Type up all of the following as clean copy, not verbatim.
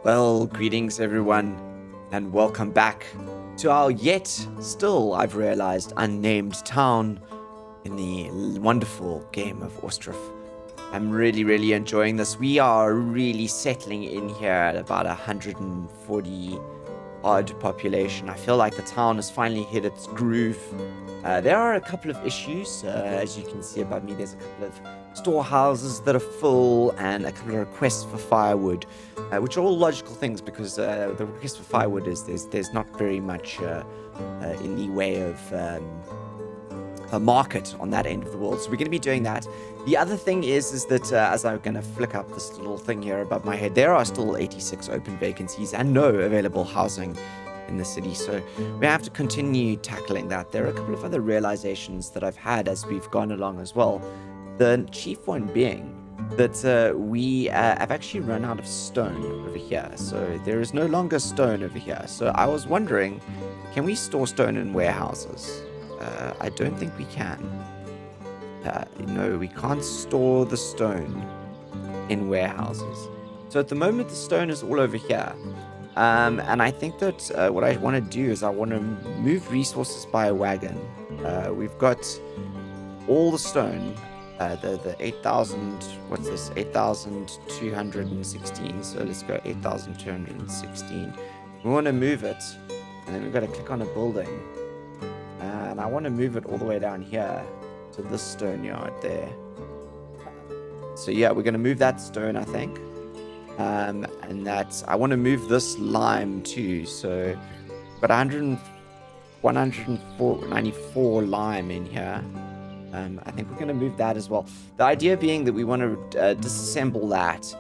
Well, greetings everyone, and welcome back to our yet still, I've realized, unnamed town in the wonderful game of Ostriv. I'm really enjoying this. We are really settling in here at about 140 odd population. I feel like the town has finally hit its groove. There are a couple of issues. As you can see above me, there's a couple of storehouses that are full and a couple of requests for firewood, which are all logical things because the request for firewood is there's not very much in the way of a market on that end of the world. So we're going to be doing that. The other thing is that as I'm going to flick up this little thing here above my head, there are still 86 open vacancies and no available housing in the city. So we have to continue tackling that. There are a couple of other realizations that I've had as we've gone along as well. The chief one being that we have actually run out of stone over here. So there is no longer stone over here. So I was wondering, can we store stone in warehouses? I don't think we can. No, we can't store the stone in warehouses. So at the moment, the stone is all over here. And I think that what I want to do is I want to move resources by a wagon. We've got all the stone, the 8,000, what's this, 8,216. So let's go 8,216. We want to move it, and then we've got to click on a building. And I want to move it all the way down here to this stone yard there. So yeah, we're going to move that stone, I think. And that I want to move this lime too. So we've got 194 lime in here. I think we're going to move that as well. The idea being that we want to disassemble that.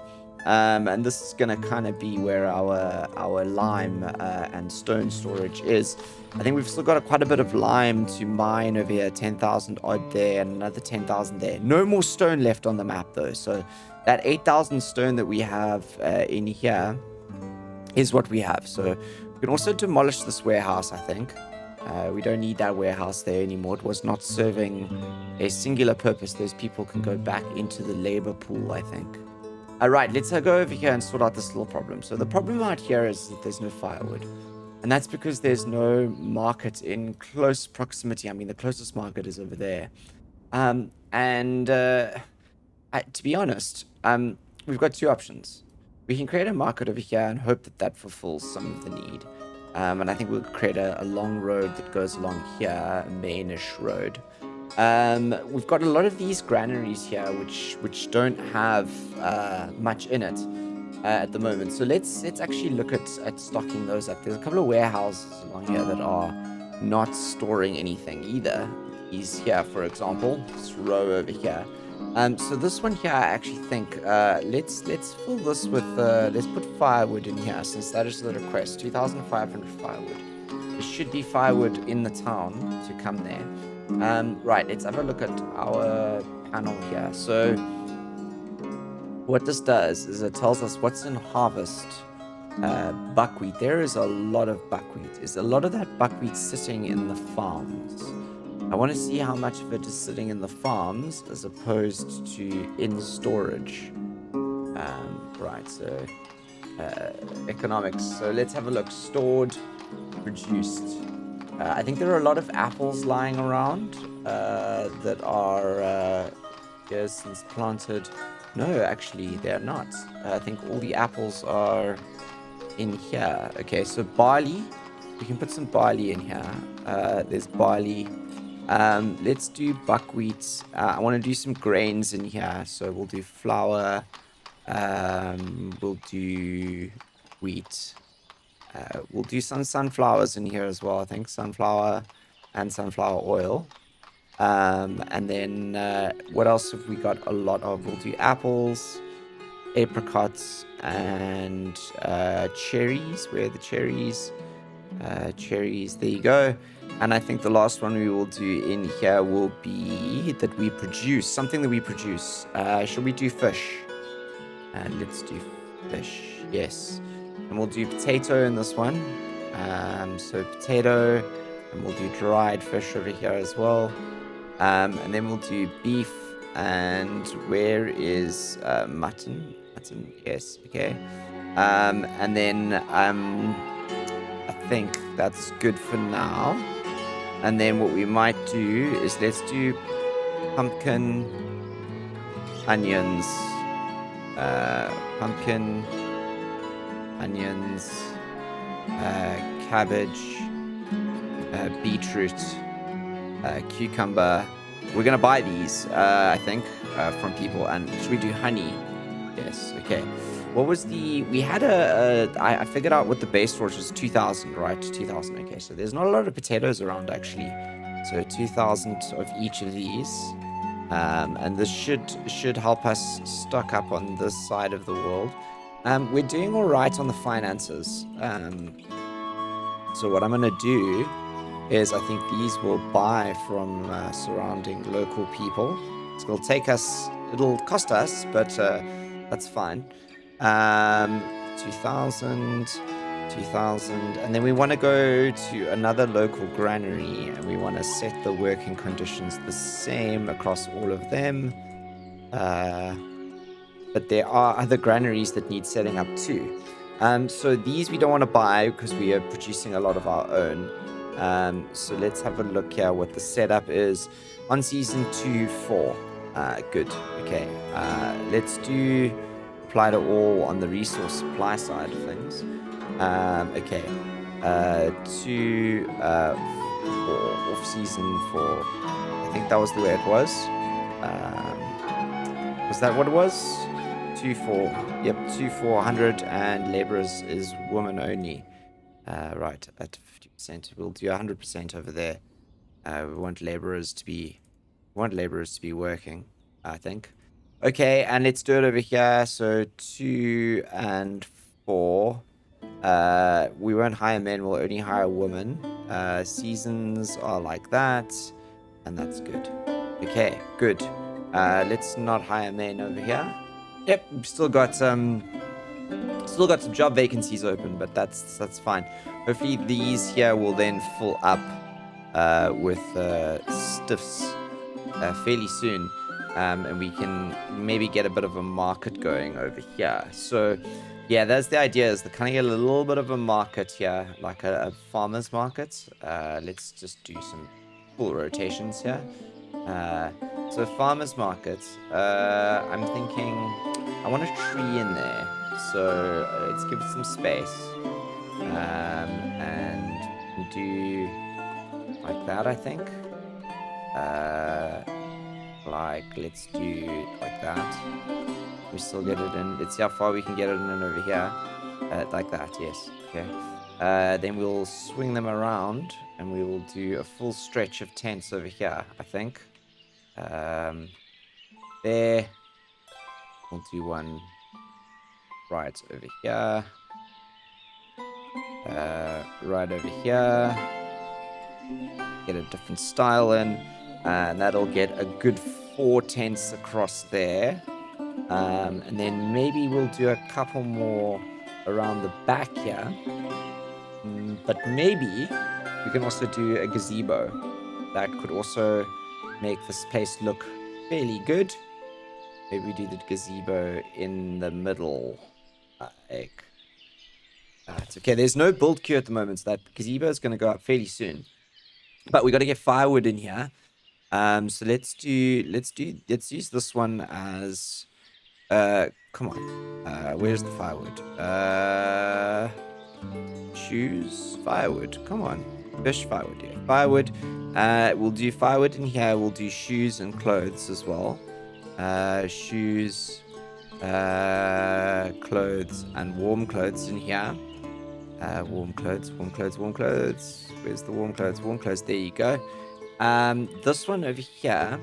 And this is going to kind of be where our lime and stone storage is. I think we've still got quite a bit of lime to mine over here, 10,000 odd there and another 10,000 there. No more stone left on the map though. So that 8,000 stone that we have in here is what we have. So we can also demolish this warehouse, I think. We don't need that warehouse there anymore. It was not serving a singular purpose. Those people can go back into the labor pool, I think. All right, let's go over here and sort out this little problem. So the problem out here is that there's no firewood. And that's because there's no market in close proximity. I mean, the closest market is over there. To be honest, we've got two options. We can create a market over here and hope that that fulfills some of the need. And I think we'll create a long road that goes along here, a mainish road. We've got a lot of these granaries here, which don't have much in it at the moment. So let's actually look at stocking those up. There's a couple of warehouses along here that are not storing anything either. These here, for example, this row over here. So this one here, I actually think let's fill this with let's put firewood in here, since that is the request. 2,500 firewood. There should be firewood in the town to come there. Right, let's have a look at our panel here. So what this does is it tells us what's in harvest. Buckwheat. There is a lot of buckwheat. Is a lot of that buckwheat sitting in the farms? I want to see how much of it is sitting in the farms as opposed to in storage. Right, so economics. So let's have a look. Stored, produced. I think there are a lot of apples lying around that are here since planted. No, actually, they're not. I think all the apples are in here. Okay, so barley. We can put some barley in here. There's barley. Let's do buckwheat. I want to do some grains in here. So we'll do flour. We'll do wheat. We'll do some sunflowers in here as well. I think sunflower and sunflower oil. And then what else have we got a lot of? We'll do apples, apricots, and cherries. Where are the cherries? Cherries, there you go. And I think the last one we will do in here will be that we produce, something that we produce. Shall we do fish? And let's do fish, yes. And we'll do potato in this one. So potato, and we'll do dried fish over here as well. And then we'll do beef. And where is mutton? Mutton, yes, okay. And then I think that's good for now. And then what we might do is let's do pumpkin, onions, pumpkin, onions, cabbage, beetroot, cucumber. We're gonna buy these, I think, from people. And should we do honey? Yes. Okay. What was we had I figured out what the base storage was 2,000, right? 2,000. Okay. So there's not a lot of potatoes around actually. So 2,000 of each of these. And this should help us stock up on this side of the world. We're doing all right on the finances. So what I'm gonna do is I think these will buy from surrounding local people. So it'll cost us, but that's fine. 2,000, 2,000, and then we want to go to another local granary, and we want to set the working conditions the same across all of them. But there are other granaries that need setting up too. So these we don't want to buy because we are producing a lot of our own. So let's have a look here what the setup is on season 2, 4. Good. Okay. Let's do apply to all on the resource supply side of things. Okay. 2, 4, off season 4. I think that was the way it was. Was that what it was? 2, 4. Yep, 2, 400, and laborers is woman only. Right, at 50%. We'll do 100% over there. We want laborers to be working, I think. Okay, and let's do it over here. So 2 and 4. We won't hire men, we'll only hire women. Seasons are like that, and that's good. Okay, good. Let's not hire men over here. Yep, we've still got some job vacancies open, but that's fine. Hopefully these here will then fill up with stiffs fairly soon, and we can maybe get a bit of a market going over here. So yeah, that's the idea, is to kind of get a little bit of a market here, like a farmer's market. Let's just do some full rotations here. So farmer's market, I'm thinking I want a tree in there, so let's give it some space, and do like that, I think. Like, let's do like that. We still get it in. Let's see how far we can get it in over here. Like that, yes. Okay. Then we'll swing them around, and we will do a full stretch of tents over here, I think. There. We'll do one right over here. Right over here. Get a different style in. And that'll get a good 4 tents across there. And then maybe we'll do a couple more around the back here. But maybe we can also do a gazebo. That could also make this place look fairly good. Maybe we do the gazebo in the middle. It's okay. There's no build queue at the moment, so that gazebo is going to go up fairly soon. But we got to get firewood in here. So let's use this one as come on. Where's the firewood? Choose firewood. Come on. Fish firewood, yeah. Firewood. We'll do firewood in here. We'll do shoes and clothes as well. Shoes, clothes, and warm clothes in here. Warm clothes. Where's the warm clothes? Warm clothes. There you go. This one over here,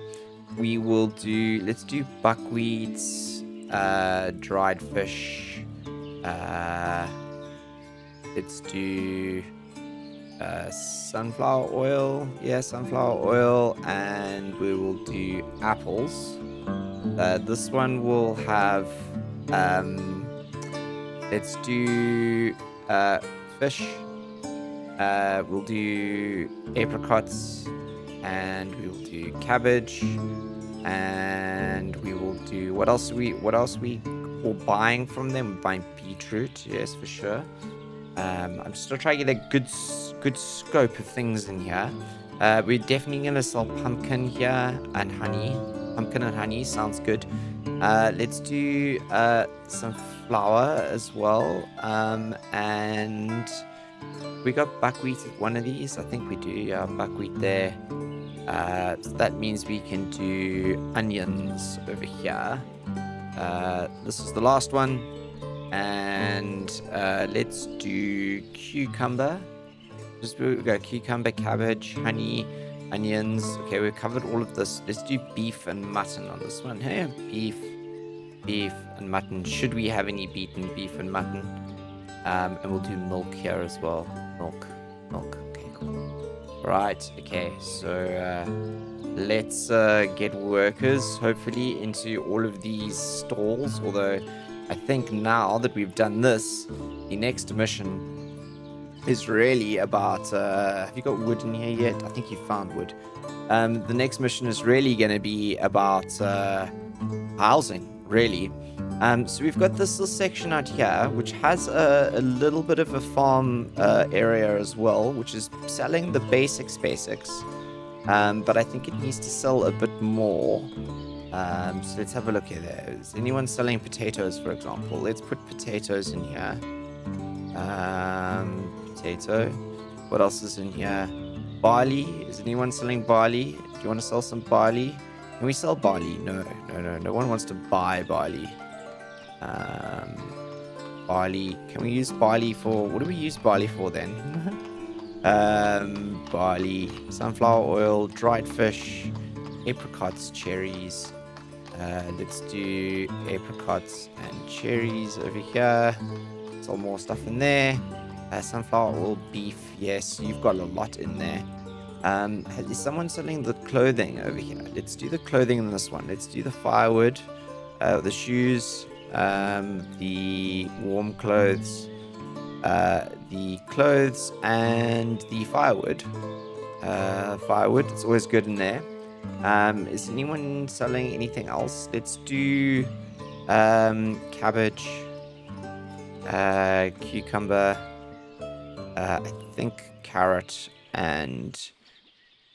we will do. Let's do buckwheat, dried fish. Let's do sunflower oil. Yeah, sunflower oil, and we will do apples. This one will have. Let's do fish. We'll do apricots, and we will do cabbage, and we will do what else we or buying from them. We're buying beetroot, yes, for sure. I'm still trying to get a good scope of things in here. We're definitely gonna sell pumpkin here and honey. Pumpkin and honey sounds good. Let's do some flour as well. And we got buckwheat at one of these. I think we do. Yeah, buckwheat there. So that means we can do onions over here. This is the last one. And let's do cucumber. Just we go cucumber, cabbage, honey, onions. Okay, we've covered all of this. Let's do beef and mutton on this one. Hey, beef and mutton. Should we have any beef and mutton? And we'll do milk here as well. Milk. Okay, cool. Right. Okay. So let's get workers hopefully into all of these stalls. Although I think now that we've done this, the next mission is really about have you got wood in here yet? I think you found wood. The next mission is really going to be about housing, really. So we've got this little section out here which has a little bit of a farm area as well, which is selling the basics, but I think it needs to sell a bit more. So let's have a look here. Is anyone selling potatoes, for example? Let's put potatoes in here. Potato. What else is in here? Barley. Is anyone selling barley? Do you want to sell some barley? Can we sell barley? No. No one wants to buy barley. Barley. Can we use barley for... What do we use barley for then? Barley. Sunflower oil. Dried fish. Apricots. Cherries. Let's do apricots and cherries over here. Sell more stuff in there. Sunflower oil, beef. Yes, you've got a lot in there. Is someone selling the clothing over here? Let's do the clothing in this one. Let's do the firewood, the shoes, the warm clothes, the clothes, and the firewood. Firewood, it's always good in there. Is anyone selling anything else? Let's do cabbage, cucumber, I think carrot and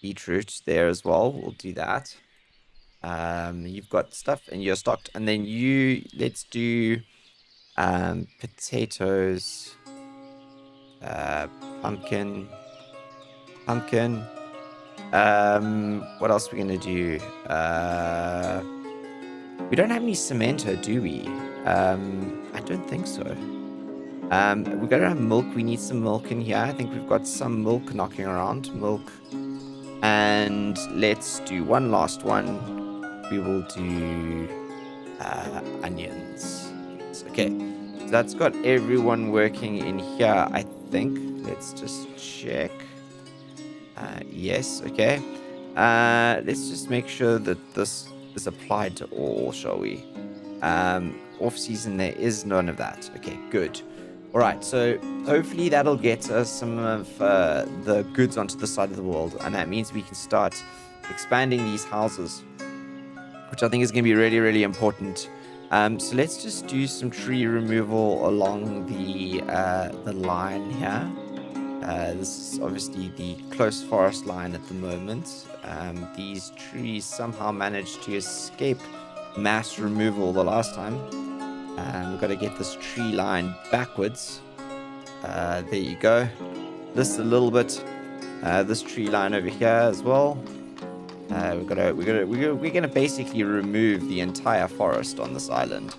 beetroot there as well. We'll do that. You've got stuff and you're stocked. And then let's do potatoes, pumpkin. What else are we gonna do? We don't have any cemento, do we? I don't think so. We gotta have milk. We need some milk in here. I think we've got some milk knocking around. Milk. And let's do one last one. We will do onions. Okay. So that's got everyone working in here, I think. Let's just check. Yes, okay. Let's just make sure that this is applied to all, shall we? Off-season, there is none of that. Okay, good. All right, so hopefully that'll get us some of the goods onto the side of the world, and that means we can start expanding these houses, which I think is going to be really, really important. So let's just do some tree removal along the line here. This is obviously the close forest line at the moment. These trees somehow managed to escape mass removal the last time. We've got to get this tree line backwards. There you go. Just a little bit. This tree line over here as well. We're gonna basically remove the entire forest on this island,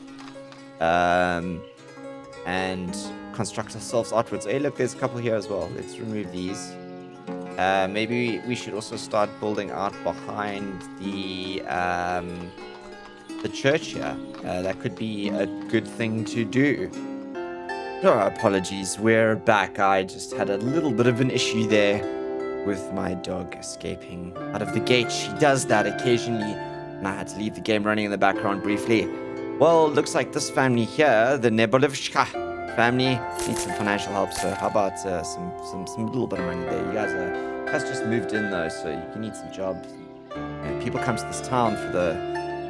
and construct ourselves outwards. Hey, look, there's a couple here as well. Let's remove these. Maybe we should also start building out behind the church here. That could be a good thing to do. Oh, apologies, we're back. I just had a little bit of an issue there with my dog escaping out of the gate. She does that occasionally, and I had to leave the game running in the background briefly. Well, looks like this family here, the Nebolivshka family, needs some financial help. So how about some little bit of money there? You guys just moved in though, so you need some jobs. And people come to this town for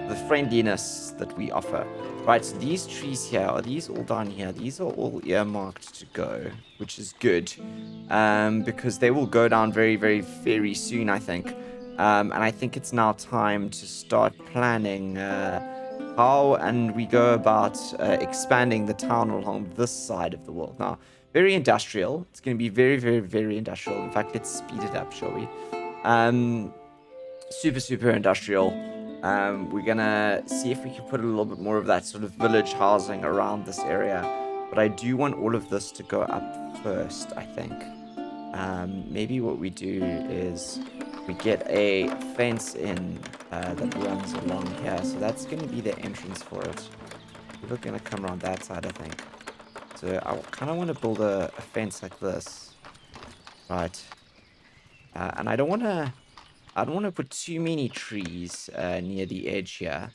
the friendliness that we offer. Right, so these trees here, are these all down here? These are all earmarked to go, which is good. Because they will go down very, very, very soon, I think. And I think it's now time to start planning how and we go about expanding the town along this side of the world. Now, very industrial. It's going to be very, very, very industrial. In fact, let's speed it up, shall we? Super, super industrial. We're gonna see if we can put a little bit more of that sort of village housing around this area. But I do want all of this to go up first, I think. Maybe what we do is we get a fence in that runs along here. So that's going to be the entrance for it. We're going to come around that side, I think. So I kind of want to build a fence like this. Right. And I don't want to put too many trees near the edge here.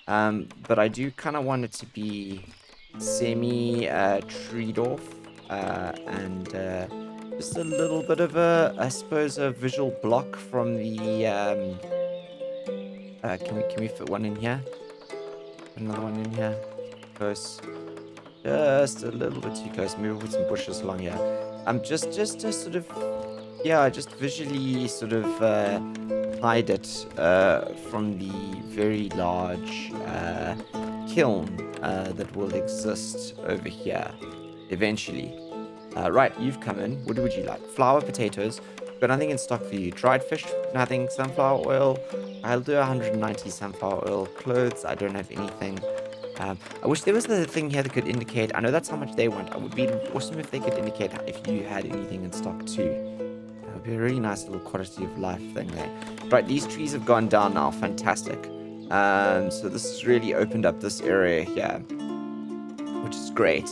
But I do kind of want it to be semi-treed off. And just a little bit of I suppose, a visual block from the... can we fit one in here? Another one in here? Close. Just a little bit too close. Maybe we'll put some bushes along here. Just to sort of... Yeah, just visually sort of hide it from the very large kiln that will exist over here eventually. Right, you've come in. What would you like? Flour, potatoes. Got nothing in stock for you. Dried fish, nothing. Sunflower oil. I'll do 190 sunflower oil. Clothes, I don't have anything. I wish there was the thing here that could indicate. I know that's how much they want. It would be awesome if they could indicate if you had anything in stock too. That would be a really nice little quality of life thing there. Right, these trees have gone down now. Fantastic. So this has really opened up this area here, which is great.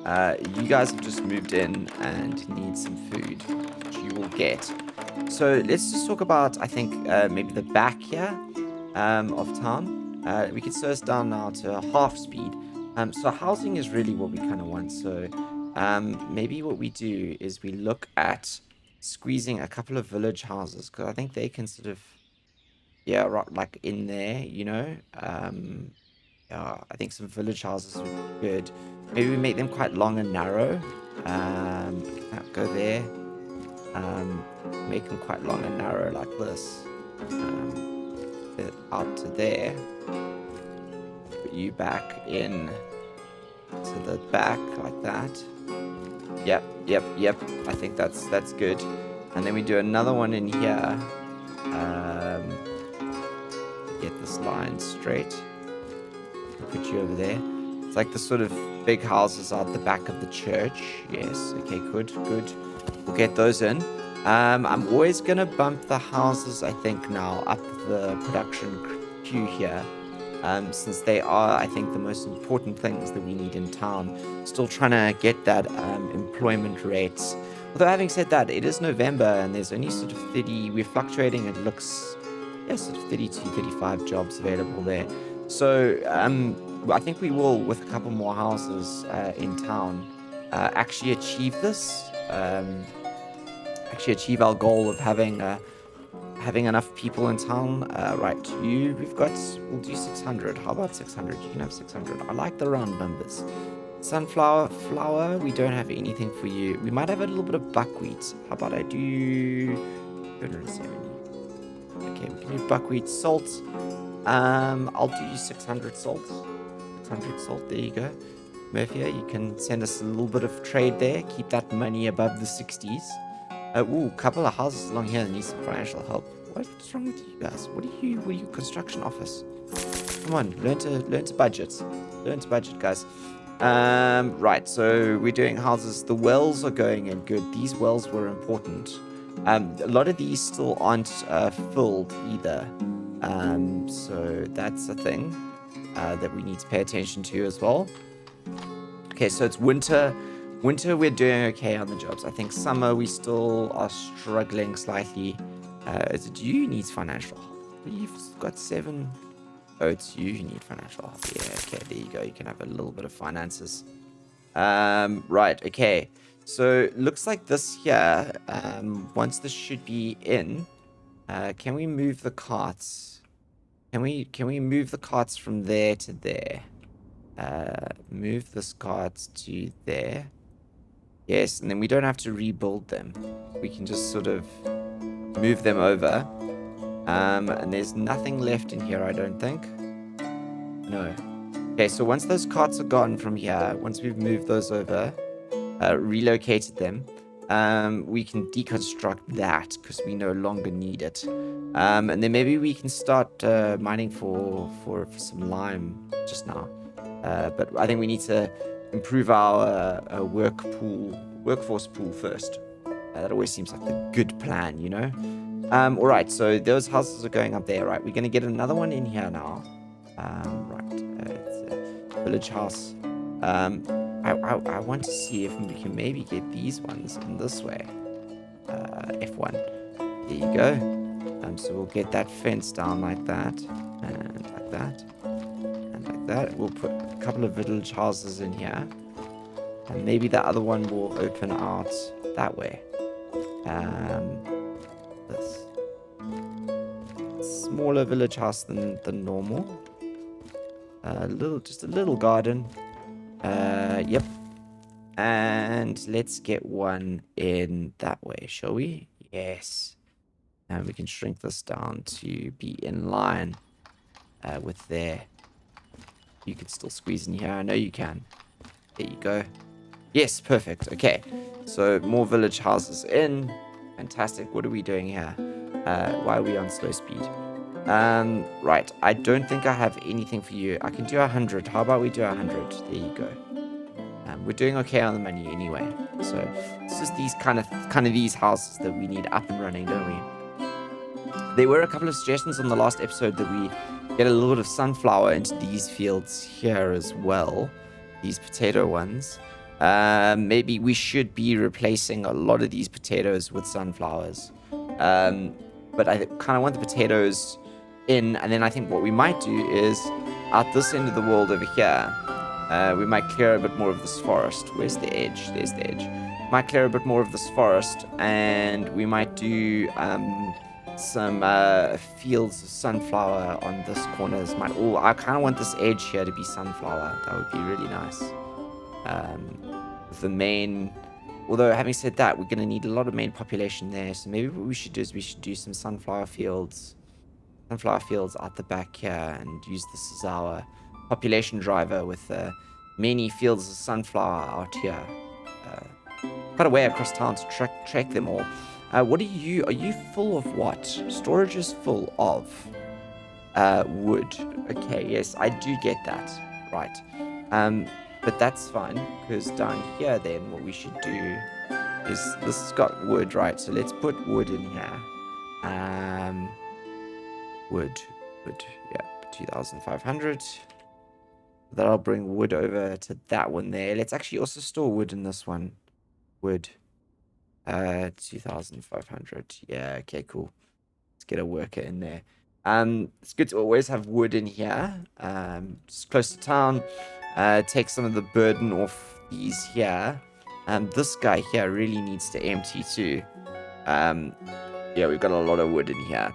You guys have just moved in and need some food, which you will get. So let's just talk about, I think, maybe the back here of town. We could slow us down now to half speed. So housing is really what we kind of want. So maybe what we do is we look at squeezing a couple of village houses, because I think they can sort of, yeah, right, like in there, you know. Yeah, I think some village houses would be good. Maybe we make them quite long and narrow. Go there. Make them quite long and narrow like this. Out to there. Put you back in to the back like that. Yep. I think that's good. And then we do another one in here. Get this line straight. Put you over there. It's like the sort of big houses out the back of the church. Yes. Okay. Good. We'll get those in. I'm always gonna bump the houses, I think, now up the production queue here, since they are, I think, the most important things that we need in town. Still trying to get that employment rates. Although having said that, it is November and there's only sort of 30. We're fluctuating. It looks, yeah, sort of 32, 35 jobs available there. So I think we will, with a couple more houses in town, actually achieve this. Achieve our goal of having enough people in town. Right, we'll do 600. How about 600? You can have 600. I like the round numbers. Sunflower, flour, we don't have anything for you. We might have a little bit of buckwheat. How about I do 270? Okay, we can do buckwheat, salt. I'll do you 600 salt. 600 salt, there you go. Murphy, you can send us a little bit of trade there. Keep that money above the 60s. Couple of houses along here that need some financial help. What's wrong with you guys? What are you, construction office? Come on, learn to budget. Learn to budget, guys. Right, so we're doing houses. The wells are going in good. These wells were important. A lot of these still aren't filled either. So that's a thing that we need to pay attention to as well. Okay, so it's winter. Winter, we're doing okay on the jobs. I think summer, we still are struggling slightly. Is it you who needs financial help? You've got 7. Oh, it's you who need financial help. Yeah, okay, there you go. You can have a little bit of finances. Right, okay. So, looks like this here, once this should be in, can we move the carts? Can we move the carts from there to there? Move this carts to there. Yes, and then we don't have to rebuild them. We can just sort of move them over. And there's nothing left in here, I don't think. No. Okay, so once those carts are gone from here, once we've moved those over, relocated them, we can deconstruct that because we no longer need it. And then maybe we can start mining for some lime just now. But I think we need to improve our workforce pool first. That always seems like a good plan, you know? All right, so those houses are going up there, right? We're going to get another one in here now. Right, it's a village house. I want to see if we can maybe get these ones in this way. F1. There you go. So we'll get that fence down like that, and like that, and like that. We'll put a couple of village houses in here, and maybe the other one will open out that way. This smaller village house than normal. Just a little garden. Yep. And let's get one in that way, shall we? Yes. And we can shrink this down to be in line with there. You can still squeeze in here. I know you can. There you go. Yes, perfect. Okay. So more village houses in. Fantastic. What are we doing here? Why are we on slow speed? Right. I don't think I have anything for you. I can do 100. How about we do 100? There you go. We're doing okay on the money anyway. So it's just these kind of these houses that we need up and running, don't we? There were a couple of suggestions on the last episode that we get a little bit of sunflower into these fields here as well. These potato ones. Maybe we should be replacing a lot of these potatoes with sunflowers. But I kind of want the potatoes in, and then I think what we might do is at this end of the world over here, we might clear a bit more of this forest. Where's the edge? There's the edge. Might clear a bit more of this forest, and we might do some fields of sunflower on this corner. I kind of want this edge here to be sunflower. That would be really nice. With the main, although having said that, we're going to need a lot of main population there. So maybe what we should do is we should do some sunflower fields out the back here, and use this as our population driver with many fields of sunflower out here. Quite a way across town to track them all. What are you? Are you full of what? Storage is full of wood. Okay, yes, I do get that. Right. But that's fine, because down here then what we should do is, this has got wood, right? So let's put wood in here. Wood, yeah, 2,500. That'll bring wood over to that one there. Let's actually also store wood in this one. Wood. 2,500. Yeah, okay, cool. Let's get a worker in there. It's good to always have wood in here. Just close to town. Take some of the burden off these here. This guy here really needs to empty too. Yeah, we've got a lot of wood in here.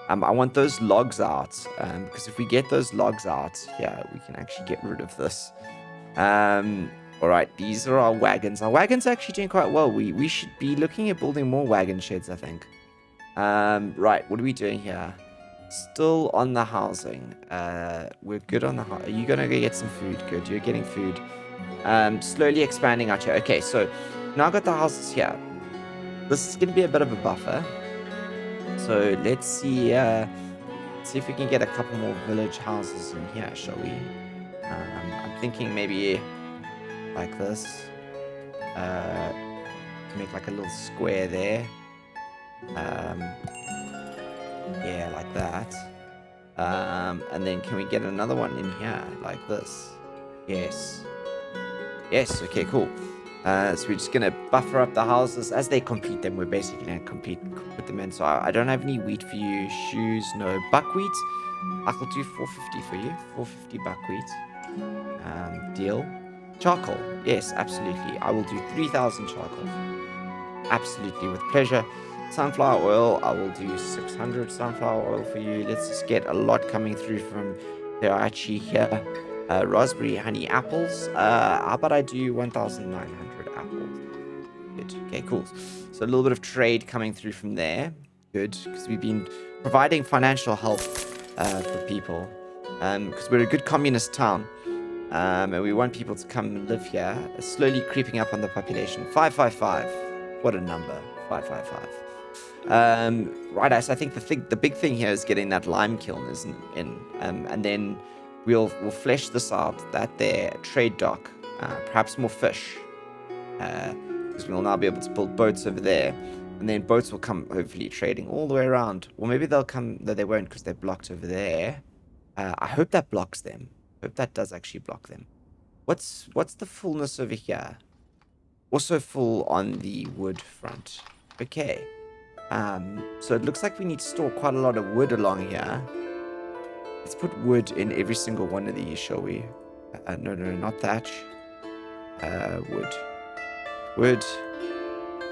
I want those logs out, because if we get those logs out, yeah, we can actually get rid of this. All right, these are our wagons. Our wagons are actually doing quite well. We should be looking at building more wagon sheds, I think. Right, what are we doing here? Still on the housing. We're good on the house. Are you going to go get some food? Good, you're getting food. Slowly expanding out here. Okay, so now I've got the houses here. This is going to be a bit of a buffer. So let's see if we can get a couple more village houses in here, shall we? I'm thinking maybe like this. Make like a little square there. Yeah, like that. And then can we get another one in here like this? Yes. Yes, okay, cool. So we're just going to buffer up the houses. As they complete them, we're basically going to put them in. So I don't have any wheat for you. Shoes, no. Buckwheat, I will do 450 for you. 450 buckwheat. Deal. Charcoal. Yes, absolutely. I will do 3,000 charcoal. Absolutely, with pleasure. sunflower oil. I will do 600 sunflower oil for you. Let's just get a lot coming through from Daiichi here. Raspberry honey apples. How about I do 1,900 apples? Good. Okay, cool. So a little bit of trade coming through from there. Good, because we've been providing financial help for people. Because we're a good communist town. And we want people to come and live here. Slowly creeping up on the population. 555. What a number. 555. Right, so I think the big thing here is getting that lime kiln in. And then we'll flesh this out. That there, trade dock. Perhaps more fish. Because we'll now be able to build boats over there. And then boats will come, hopefully, trading all the way around. Or maybe they'll come... No, they won't because they're blocked over there. I hope that blocks them. I hope that does actually block them. What's the fullness over here? Also full on the wood front. Okay. So it looks like we need to store quite a lot of wood along here. Let's put wood in every single one of these, shall we? No, not thatch. Wood. Wood.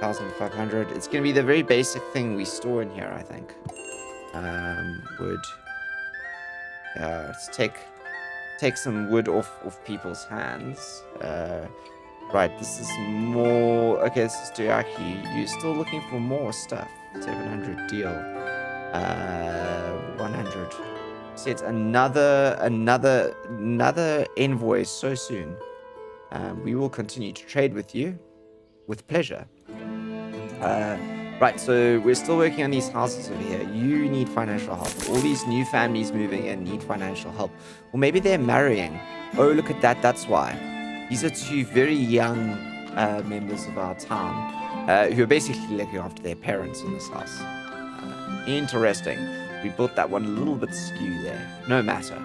1,500. It's going to be the very basic thing we store in here, I think. Wood. Let's take some wood off people's hands. Right, this is more... Okay, this is Daiichi. You're still looking for more stuff. 700 deal. 100. So it's another envoy so soon. We will continue to trade with you with pleasure. Right, so we're still working on these houses over here. You need financial help. All these new families moving in need financial help. Or maybe they're marrying. Oh, look at that. That's why. These are two very young members of our town who are basically looking after their parents in this house. Interesting. We built that one a little bit skew there. No matter.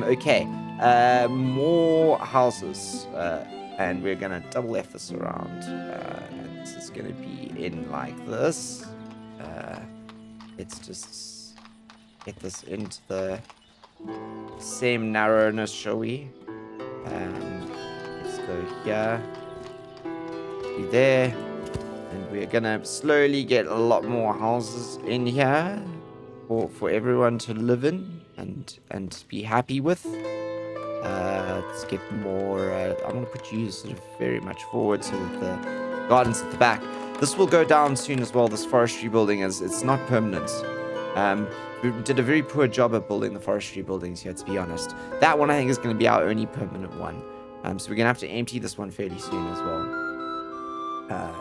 Okay. More houses. And we're going to double F this around. This is going to be in like this. Let's just get this into the same narrowness, shall we? Let's go here. Be there. And we're going to slowly get a lot more houses in here for everyone to live in and be happy with. Let's get more... I'm going to put you sort of very much forward so that the garden's at the back. This will go down soon as well, this forestry building, as it's not permanent. We did a very poor job of building the forestry buildings here, to be honest. That one, I think, is going to be our only permanent one. So we're going to have to empty this one fairly soon as well.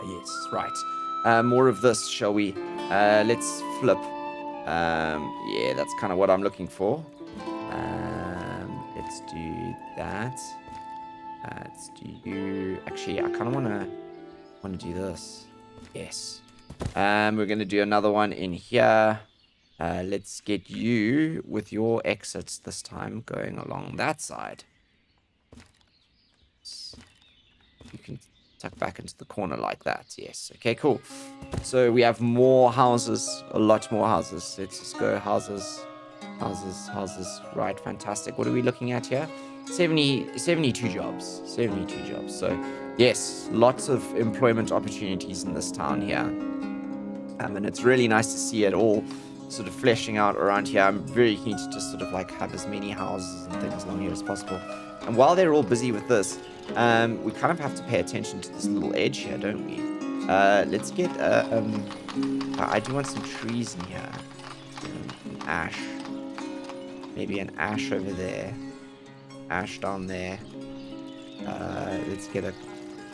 Yes, right. More of this, shall we? Let's flip. Yeah, that's kind of what I'm looking for. Let's do that. Let's do you. Actually, I kind of want to do this. Yes. We're going to do another one in here. Let's get you with your exits this time going along that side. You can tuck back into the corner like that. Yes. Okay, cool. So we have more houses, a lot more houses. Let's just go houses. Right, fantastic. What are we looking at here? 72 jobs. 72 jobs. So, yes, lots of employment opportunities in this town here. And it's really nice to see it all sort of fleshing out around here. I'm very keen to just sort of like have as many houses and things along here as possible. And while they're all busy with this, we kind of have to pay attention to this little edge here, don't we? Let's get, I do want some trees in here. An ash. Maybe an ash over there. Ash down there. Let's get a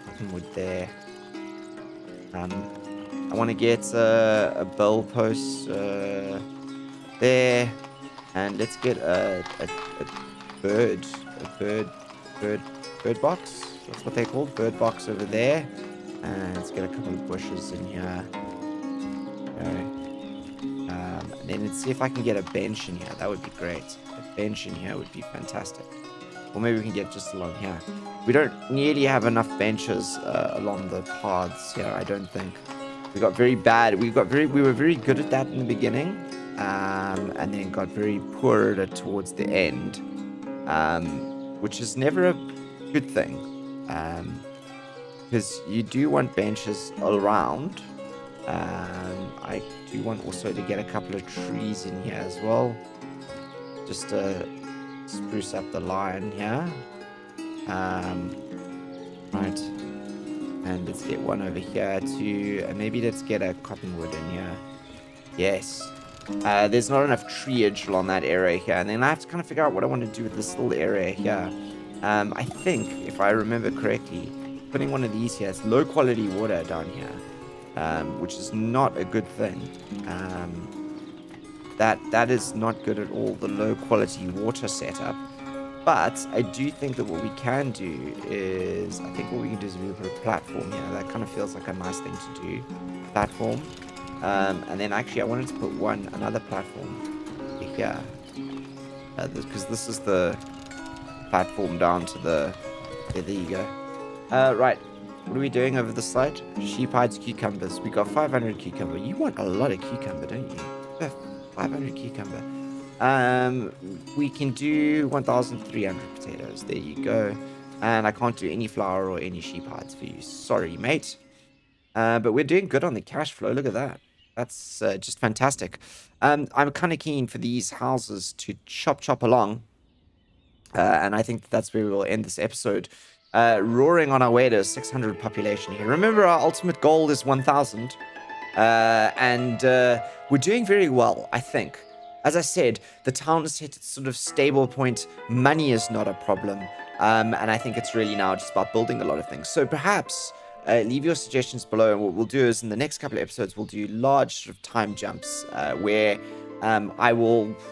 cottonwood there. I want to get a bell post there. And let's get a bird box. That's what they're called. Bird box over there. And let's get a couple of bushes in here. Okay. And then let's see if I can get a bench in here. That would be great. A bench in here would be fantastic. Or maybe we can get just along here. We don't nearly have enough benches along the paths here, I don't think. We got very bad. We were very good at that in the beginning. And then got very poor at it towards the end. Which is never a good thing. because you do want benches all around. I do want also to get a couple of trees in here as well, just to spruce up the line here. Right, and let's get one over here too, and maybe let's get a cottonwood in here. Yes. There's not enough treeage along that area here, and then I have to kind of figure out what I want to do with this little area here. I think, if I remember correctly, putting one of these here, it's low quality water down here, which is not a good thing. That is not good at all, the low quality water setup. But I do think that what we can do is, we put a platform here. That kind of feels like a nice thing to do. Platform. And then actually I wanted to put another platform here. Because this is the platform down to the... Yeah, there you go. Right. What are we doing over the side? Sheep hides cucumbers. We got 500 cucumber. You want a lot of cucumber, don't you? 500 cucumber. We can do 1,300 potatoes. There you go. And I can't do any flour or any sheep hides for you. Sorry, mate. But we're doing good on the cash flow. Look at that. That's just fantastic. I'm kind of keen for these houses to chop along. And I think that's where we will end this episode. Roaring on our way to 600 population here. Remember, our ultimate goal is 1,000. And we're doing very well, I think. As I said, the town is hit its sort of stable point. Money is not a problem. And I think it's really now just about building a lot of things. So perhaps leave your suggestions below. And what we'll do is in the next couple of episodes, we'll do large sort of time jumps where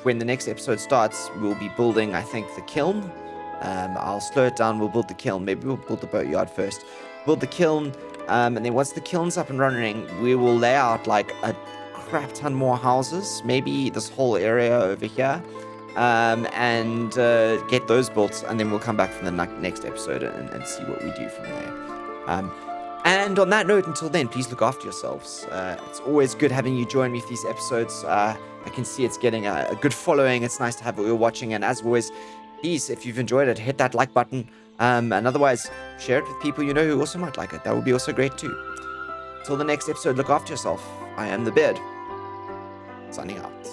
when the next episode starts, we'll be building, I think, the kiln. I'll slow it down. We'll build the kiln. Maybe we'll build the boatyard first. Build the kiln. And then once the kiln's up and running, we will lay out like a crap ton more houses, maybe this whole area over here, and get those built, and then we'll come back from the next episode and see what we do from there. And on that note, until then, please look after yourselves. It's always good having you join me for these episodes. I can see it's getting a good following. It's nice to have what you're watching, and as always, please, if you've enjoyed it, hit that like button, and otherwise share it with people you know who also might like it. That would be also great too. Till the next episode, look after yourself. I am the Beard, signing out.